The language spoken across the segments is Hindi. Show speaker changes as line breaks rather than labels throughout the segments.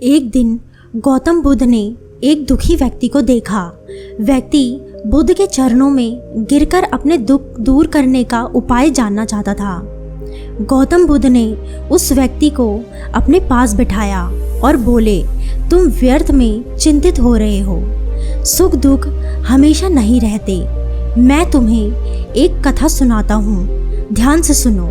एक दिन गौतम बुद्ध ने एक दुखी व्यक्ति को देखा। व्यक्ति बुद्ध के चरणों में गिरकर अपने दुख दूर करने का उपाय जानना चाहता था। गौतम बुद्ध ने उस व्यक्ति को अपने पास बिठाया और बोले, तुम व्यर्थ में चिंतित हो रहे हो। सुख दुख हमेशा नहीं रहते। मैं तुम्हें एक कथा सुनाता हूँ, ध्यान से सुनो।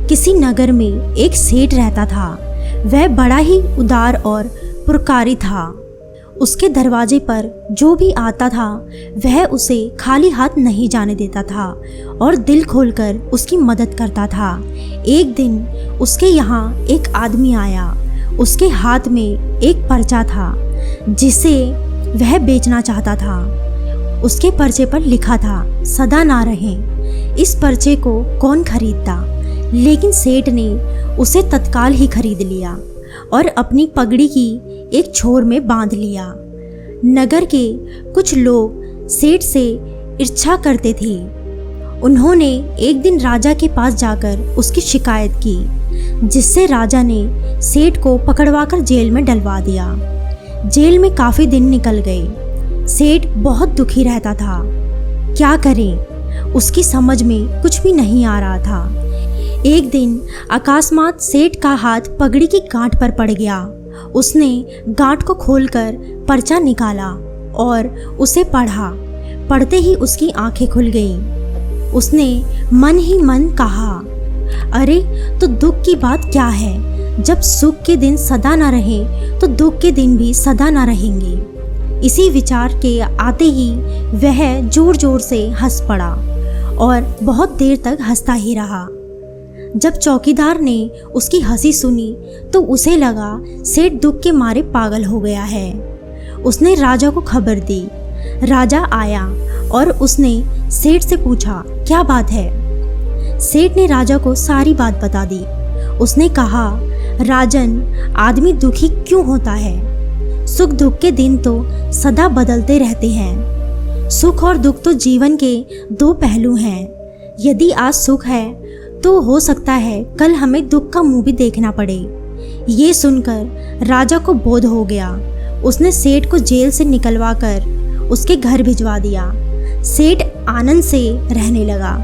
किसी नगर में एक सेठ रहता था। वह बड़ा ही उदार और पुरकारी था। उसके दरवाजे पर जो भी आता था वह उसे खाली हाथ नहीं जाने देता था और दिल खोलकर उसकी मदद करता था। एक दिन उसके यहाँ एक आदमी आया। उसके हाथ में एक पर्चा था जिसे वह बेचना चाहता था। उसके पर्चे पर लिखा था, सदा ना रहें। इस पर्चे को कौन खरीदता? लेकिन सेठ ने उसे तत्काल ही खरीद लिया और अपनी पगड़ी की एक छोर में बांध लिया। नगर के कुछ लोग सेठ से ईर्ष्या करते थे। उन्होंने एक दिन राजा के पास जाकर उसकी शिकायत की, जिससे राजा ने सेठ को पकड़वाकर जेल में डलवा दिया। जेल में काफ़ी दिन निकल गए। सेठ बहुत दुखी रहता था। क्या करें, उसकी समझ में कुछ भी नहीं आ रहा था। एक दिन अकस्मात सेठ का हाथ पगड़ी की गांठ पर पड़ गया। उसने गांठ को खोलकर पर्चा निकाला और उसे पढ़ा। पढ़ते ही उसकी आंखें खुल गईं। उसने मन ही मन कहा, अरे तो दुख की बात क्या है? जब सुख के दिन सदा ना रहें तो दुख के दिन भी सदा ना रहेंगे। इसी विचार के आते ही वह जोर जोर से हंस पड़ा और बहुत देर तक हंसता ही रहा। जब चौकीदार ने उसकी हंसी सुनी तो उसे लगा सेठ दुख के मारे पागल हो गया है। उसने राजा को खबर दी। राजा आया और उसने सेठ से पूछा, क्या बात है? सेठ ने राजा को सारी बात बता दी। उसने कहा, राजन, आदमी दुखी क्यों होता है? सुख दुख के दिन तो सदा बदलते रहते हैं। सुख और दुख तो जीवन के दो पहलू हैं। यदि आज सुख है तो हो सकता है कल हमें दुख का मुंह भी देखना पड़े। ये सुनकर राजा को बोध हो गया। उसने सेठ को जेल से निकलवा कर उसके घर भिजवा दिया। सेठ आनंद से रहने लगा,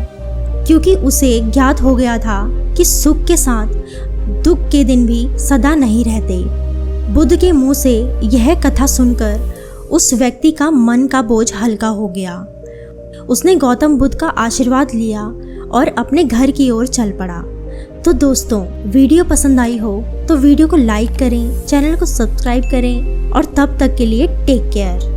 क्योंकि उसे ज्ञात हो गया था कि सुख के साथ दुख के दिन भी सदा नहीं रहते। बुद्ध के मुंह से यह कथा सुनकर उस व्यक्ति का मन का बोझ हल्का हो गया। उसने गौतम बुद्ध का आशीर्वाद लिया और अपने घर की ओर चल पड़ा। तो दोस्तों, वीडियो पसंद आई हो तो वीडियो को लाइक करें, चैनल को सब्सक्राइब करें और तब तक के लिए टेक केयर।